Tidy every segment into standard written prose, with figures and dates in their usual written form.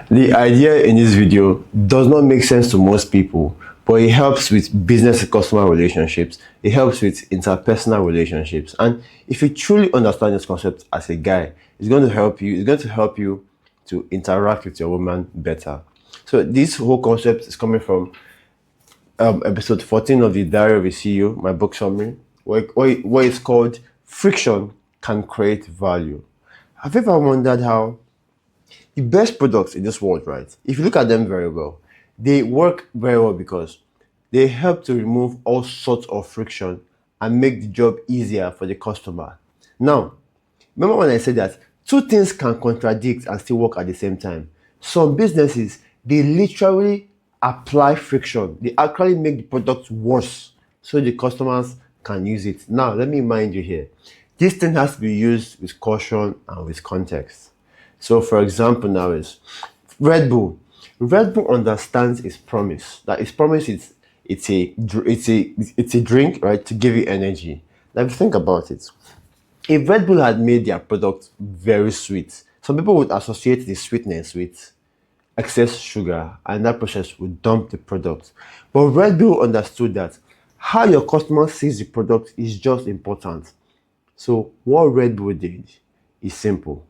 The idea in this video does not make sense to most people, but it helps with business and customer relationships. It helps with interpersonal relationships. And if you truly understand this concept as a guy, it's going to help you. It's going to help you to interact with your woman better. So this whole concept is coming from episode 14 of the Diary of a CEO, my book summary, where it's called Friction Can Create Value. Have you ever wondered how the best products in this world, right? If you look at them very well, they work very well because they help to remove all sorts of friction and make the job easier for the customer. Now, remember when I said that two things can contradict and still work at the same time? Some businesses, they literally apply friction. They actually make the product worse so the customers can use it. Now, let me remind you here. This thing has to be used with caution and with context. So, for example, now is Red Bull. Red Bull understands its promise. That its promise is it's a drink, right, to give you energy. Now, if you think about it, if Red Bull had made their product very sweet, some people would associate the sweetness with excess sugar, and that process would dump the product. But Red Bull understood that how your customer sees the product is just important. So what Red Bull did is simple.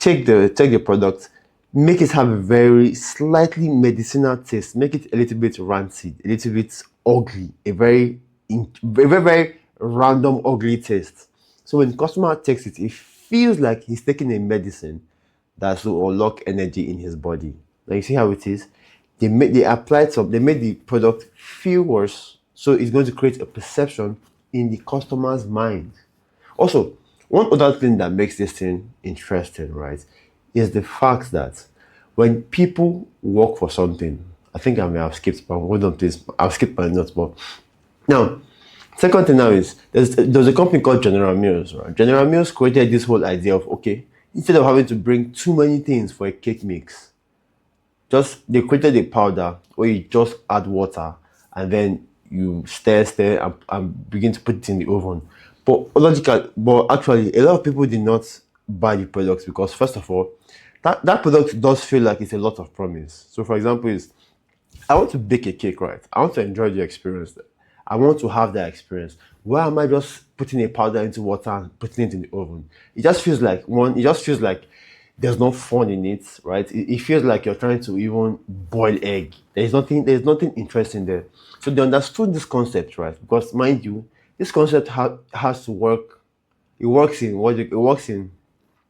Take the product, make it have a very slightly medicinal taste, make it a little bit rancid, a little bit ugly, a very random ugly taste. So when the customer takes it, it feels like he's taking a medicine that will unlock energy in his body. Now you see how it is. They made the product feel worse, so it's going to create a perception in the customer's mind. Also, one other thing that makes this thing interesting, right, is the fact that when people work for something, I think I may have skipped, but hold on, please. I've skipped my notes, but now, second thing now is there's a company called General Mills, right? General Mills created this whole idea of, okay, instead of having to bring too many things for a cake mix, they created a powder where you just add water and then you stir and begin to put it in the oven. But actually, a lot of people did not buy the products because, first of all, that product does feel like it's a lot of promise. So, for example, I want to bake a cake, right? I want to enjoy the experience. I want to have that experience. Why am I just putting a powder into water and putting it in the oven? It just feels like there's no fun in it, right? It feels like you're trying to even boil egg. There's nothing interesting there. So they understood this concept, right? Because mind you, this concept has to work. It works in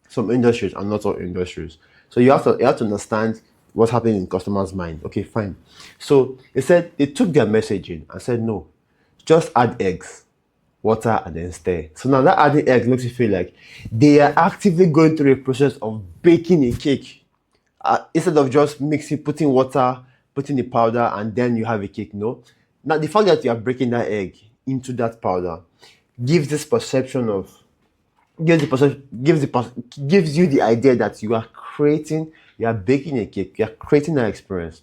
some industries and not all industries. So you have to understand what's happening in customers' mind. Okay, fine. So they took their messaging and said, no, just add eggs, water, and then stir. So now that adding eggs makes you feel like they are actively going through a process of baking a cake instead of just putting water, putting the powder, and then you have a cake. No. Now the fact that you are breaking that egg into that powder gives you the idea that you are baking a cake, you are creating that experience.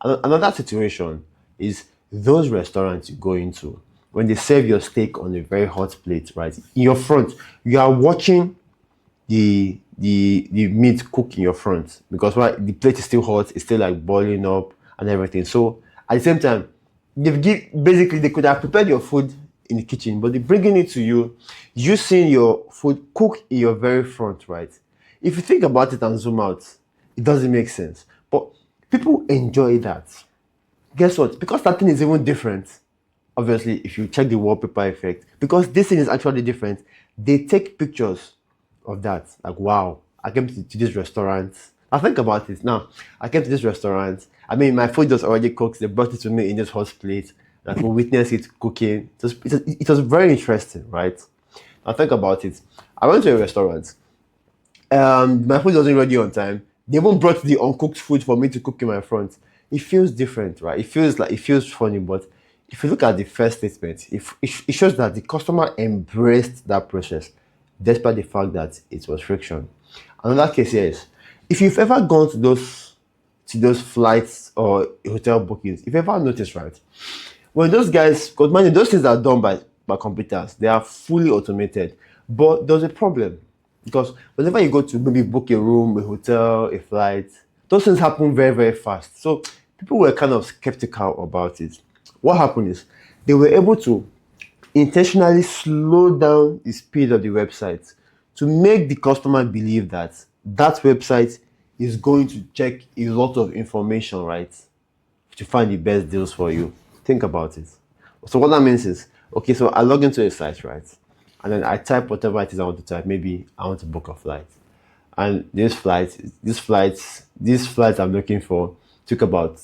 Another situation is those restaurants you go into when they serve your steak on a very hot plate, right? In your front, you are watching the meat cook in your front because the plate is still hot, it's still like boiling up and everything. So at the same time, they could have prepared your food in the kitchen, but they're bringing it to you. You seeing your food cook in your very front, right? If you think about it and zoom out, it doesn't make sense. But people enjoy that. Guess what? Because that thing is even different. Obviously, if you check the wallpaper effect, because this thing is actually different, they take pictures of that. Like, wow, I came to this restaurant. I think about it now. I came to this restaurant. I mean, my food was already cooked. They brought it to me in this hot plate. I could witness it cooking. It was very interesting, right? Now think about it. I went to a restaurant. My food wasn't ready on time. They even brought the uncooked food for me to cook in my front. It feels different, right? It feels funny, but if you look at the first statement, it shows that the customer embraced that process, despite the fact that it was friction. Another case here is, if you've ever gone to those flights or hotel bookings, if you ever noticed, right, when those guys, because mind you, those things are done by computers, they are fully automated. But there's a problem because whenever you go to maybe book a room, a hotel, a flight, Those things happen very, very fast. So people were kind of skeptical about it. What happened is they were able to intentionally slow down the speed of the website to make the customer believe that that website is going to check a lot of information, right? To find the best deals for you. Think about it. So what that means is, okay, so I log into a site, right? And then I type whatever it is I want to type. Maybe I want to book a flight. And these flights I'm looking for took about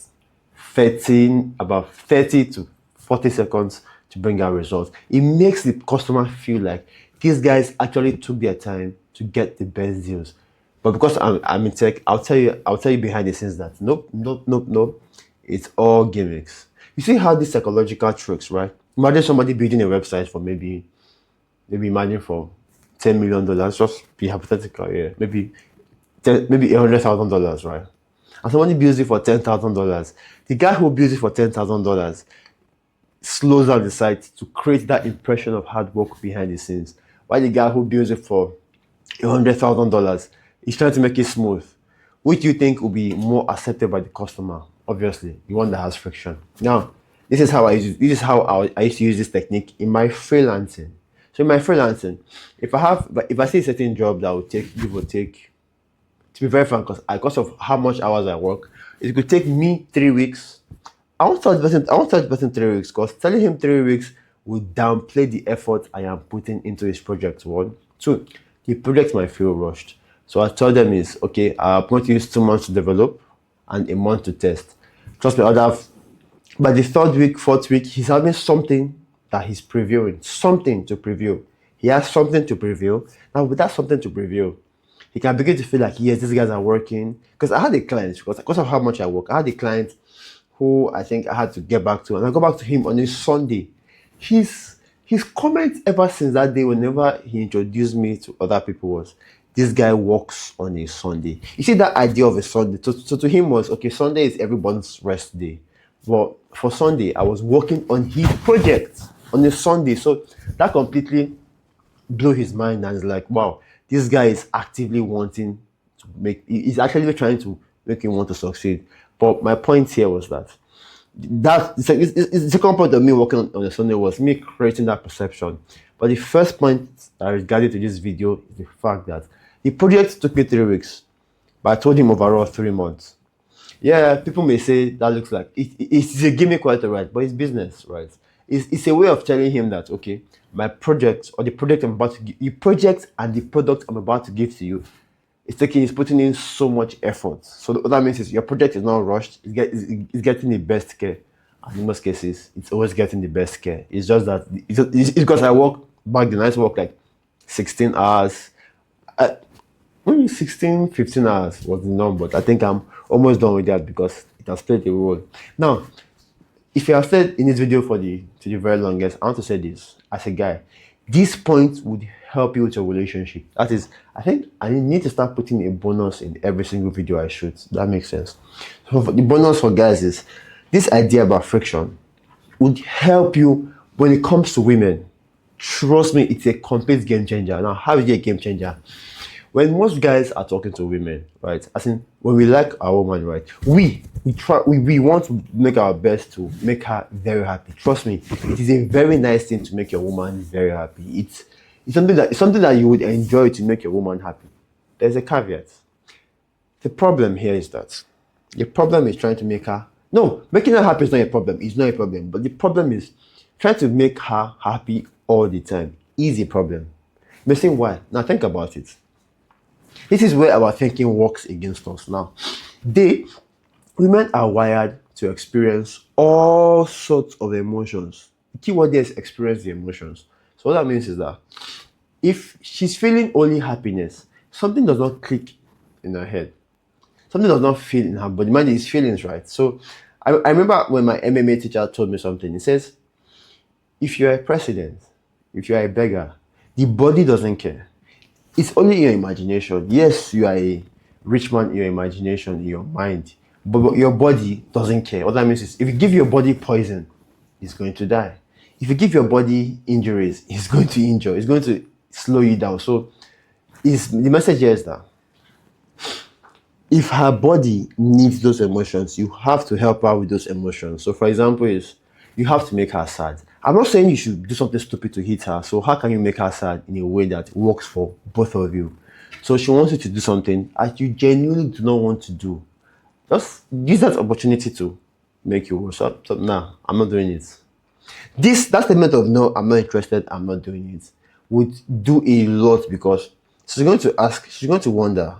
30 to 40 seconds to bring out results. It makes the customer feel like these guys actually took their time to get the best deals. But because I'm in tech, I'll tell you behind the scenes that nope. It's all gimmicks. You see how these psychological tricks, right? Imagine somebody building a website for maybe imagine for $10 million. Just be hypothetical, yeah. Maybe $100,000, right? And somebody builds it for $10,000. The guy who builds it for $10,000 slows down the site to create that impression of hard work behind the scenes. While the guy who builds it for $100,000 is trying to make it smooth. Which do you think will be more accepted by the customer? Obviously, the one that has friction. Now, this is how I used to use this technique in my freelancing. So in my freelancing, if I see a certain job that will give or take, to be very frank, because of how much hours I work, it could take me 3 weeks. I won't tell the person 3 weeks because telling him 3 weeks will downplay the effort I am putting into his project. 1, 2, the project might feel rushed. So I tell them is, okay, I'm going to use 2 months to develop and a month to test. Trust me, by the 3rd week, 4th week, he's having something that he's previewing, something to preview. He has something to preview. Now with that something to preview, he can begin to feel like, yes, these guys are working. Because I had a client, because of how much I work, I had a client who I think I had to get back to. And I go back to him on a Sunday. His comments ever since that day, whenever he introduced me to other people, was, this guy works on a Sunday. You see, that idea of a Sunday, so to him was, okay, Sunday is everyone's rest day. But for Sunday, I was working on his project on a Sunday. So that completely blew his mind, and it's like, wow, this guy is actively wanting to he's actually trying to make him want to succeed. But my point here was that the second point of me working on a Sunday was me creating that perception. But the first point that regarding to this video is the fact that the project took me 3 weeks, but I told him overall 3 months. Yeah, people may say that looks like it's a gimmick, quite right, but it's business, right? It's a way of telling him that, okay, my project or the project I'm about to give, the project and the product I'm about to give to you, it's putting in so much effort. So what that means is your project is not rushed. It's getting the best care, and in most cases, it's always getting the best care. It's just that it's because I work back then. I used to work like 16 hours. Maybe 16, 15 hours was the norm, but I think I'm almost done with that because it has played a role. Now, if you have stayed in this video to the very longest, I want to say this as a guy. This point would help you with your relationship. That is, I think I need to start putting a bonus in every single video I shoot. That makes sense. So the bonus for guys is this idea about friction would help you when it comes to women. Trust me, it's a complete game changer. Now, how is it a game changer? When most guys are talking to women, right? As in, when we like our woman, right? We want to make our best to make her very happy. Trust me, it is a very nice thing to make your woman very happy. It's something that you would enjoy to make your woman happy. There's a caveat. The problem here is that the problem is trying to make her. No, making her happy is not a problem. It's not a problem. But the problem is trying to make her happy all the time is a problem. But saying why? Now think about it. This is where our thinking works against us. Now, women are wired to experience all sorts of emotions. The key word there is experience the emotions. So what that means is that if she's feeling only happiness, something does not click in her head. Something does not feel in her body. Mind is feelings, right? So I remember when my MMA teacher told me something. He says, if you're a president, if you're a beggar, the body doesn't care. It's only your imagination. Yes, you are a rich man in your imagination, in your mind, but your body doesn't care. What that means is if you give your body poison, it's going to die. If you give your body injuries, it's going to injure. It's going to slow you down. So the message here is that if her body needs those emotions, you have to help her with those emotions. So for example, is you have to make her sad. I'm not saying you should do something stupid to hit her. So how can you make her sad in a way that works for both of you? So she wants you to do something that you genuinely do not want to do. Just use that opportunity to make you worse. So, nah, I'm not doing it. That statement of no, I'm not interested, I'm not doing it would do a lot, because she's going to ask, she's going to wonder,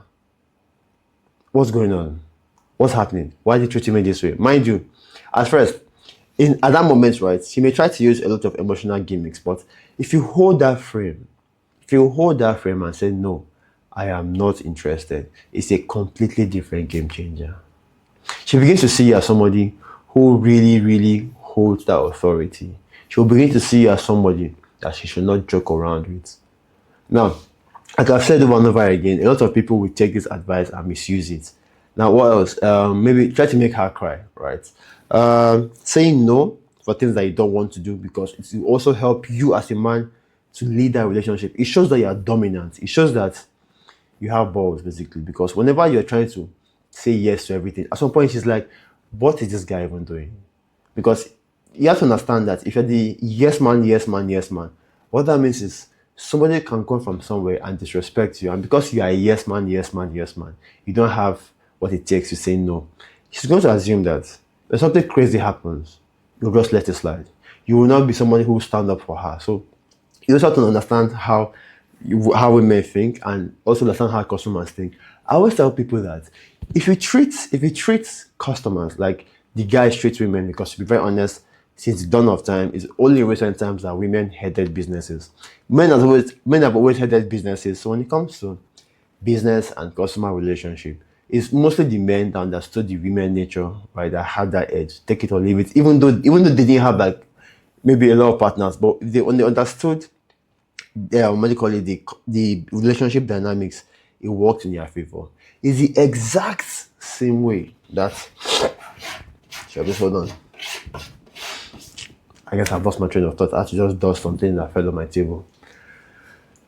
what's going on? What's happening? Why are you treating me this way? Mind you, at first, at that moment, right, she may try to use a lot of emotional gimmicks, but if you hold that frame, and say, no, I am not interested, it's a completely different game changer. She begins to see you as somebody who really, really holds that authority. She'll begin to see you as somebody that she should not joke around with. Now, like I've said over and over again, a lot of people will take this advice and misuse it. Now, what else? Maybe try to make her cry, right? Saying no for things that you don't want to do, because it will also help you as a man to lead that relationship. It shows that you are dominant. It shows that you have balls, basically, because whenever you're trying to say yes to everything, at some point she's like, what is this guy even doing? Because you have to understand that if you're the yes man, what that means is somebody can come from somewhere and disrespect you, and because you are a yes man, you don't have what it takes to say no. She's going to assume that when something crazy happens, you'll just let it slide. You will not be somebody who will stand up for her. So you also have to understand how women think, and also understand how customers think. I always tell people that if you treat customers like the guys treat women, because to be very honest, since the dawn of time, it's only in recent times that women headed businesses. Men have always headed businesses. So when it comes to business and customer relationship, it's mostly the men that understood the women nature, right? That had that edge. Take it or leave it. Even though they didn't have like maybe a lot of partners, but when they understood the relationship dynamics, it worked in their favor. It's the exact same way that shall we hold on. I guess I've lost my train of thought. I had to just dust something that fell on my table.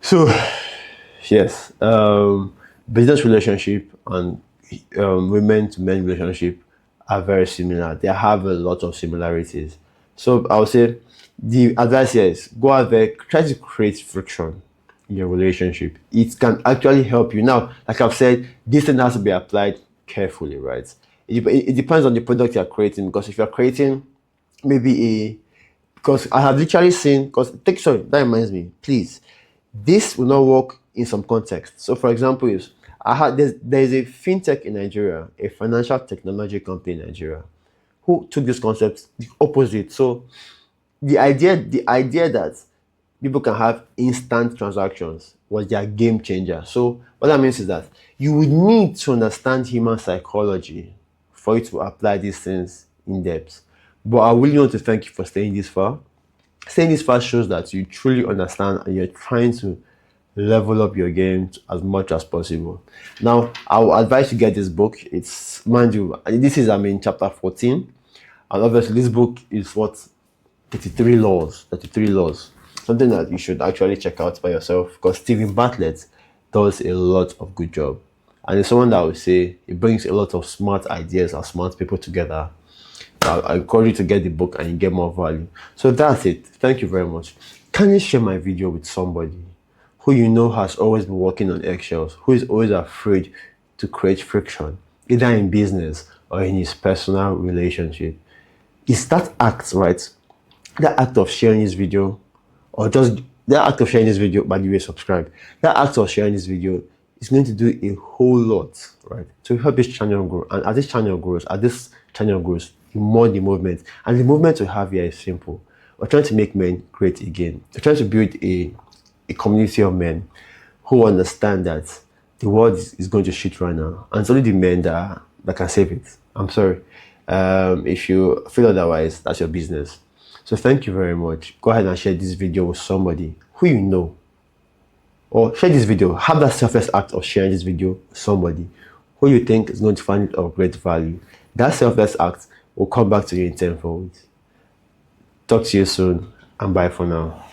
So yes, business relationship and women to men relationship are very similar. They have a lot of similarities. So I would say the advice here is go out there, try to create friction in your relationship. It can actually help you. Now, like I've said, this thing has to be applied carefully, right? It depends on the product you're creating, because if you're creating maybe because I have literally seen, that reminds me, please, this will not work in some context. So for example, there's a fintech in Nigeria, a financial technology company in Nigeria, who took this concept the opposite. So the idea that people can have instant transactions was their game changer. So what that means is that you would need to understand human psychology for you to apply these things in depth. But I really want to thank you for staying this far. Staying this far shows that you truly understand and you're trying to level up your game as much as possible. Now, I will advise you get this book. It's, mind you, this is in chapter 14. And obviously this book is what 33 laws. Something that you should actually check out by yourself, because Stephen Bartlett does a lot of good job. And it's someone that I would say it brings a lot of smart ideas and smart people together. I encourage you to get the book and you get more value. So that's it. Thank you very much. Can you share my video with somebody who you know has always been walking on eggshells, who is always afraid to create friction, either in business or in his personal relationship? Is that act, right? That act of sharing this video, or just that act of sharing this video, by the way, subscribe. That act of sharing this video is going to do a whole lot, right, to help this channel grow. And as this channel grows, the more the movement. And the movement we have here is simple. We're trying to make men great again. We're trying to build a community of men who understand that the world is going to shit right now. And it's only the men that can save it. I'm sorry. If you feel otherwise, that's your business. So thank you very much. Go ahead and share this video with somebody who you know. Or share this video. Have that selfless act of sharing this video with somebody who you think is going to find it of great value. That selfless act will come back to you in tenfold. Talk to you soon, and bye for now.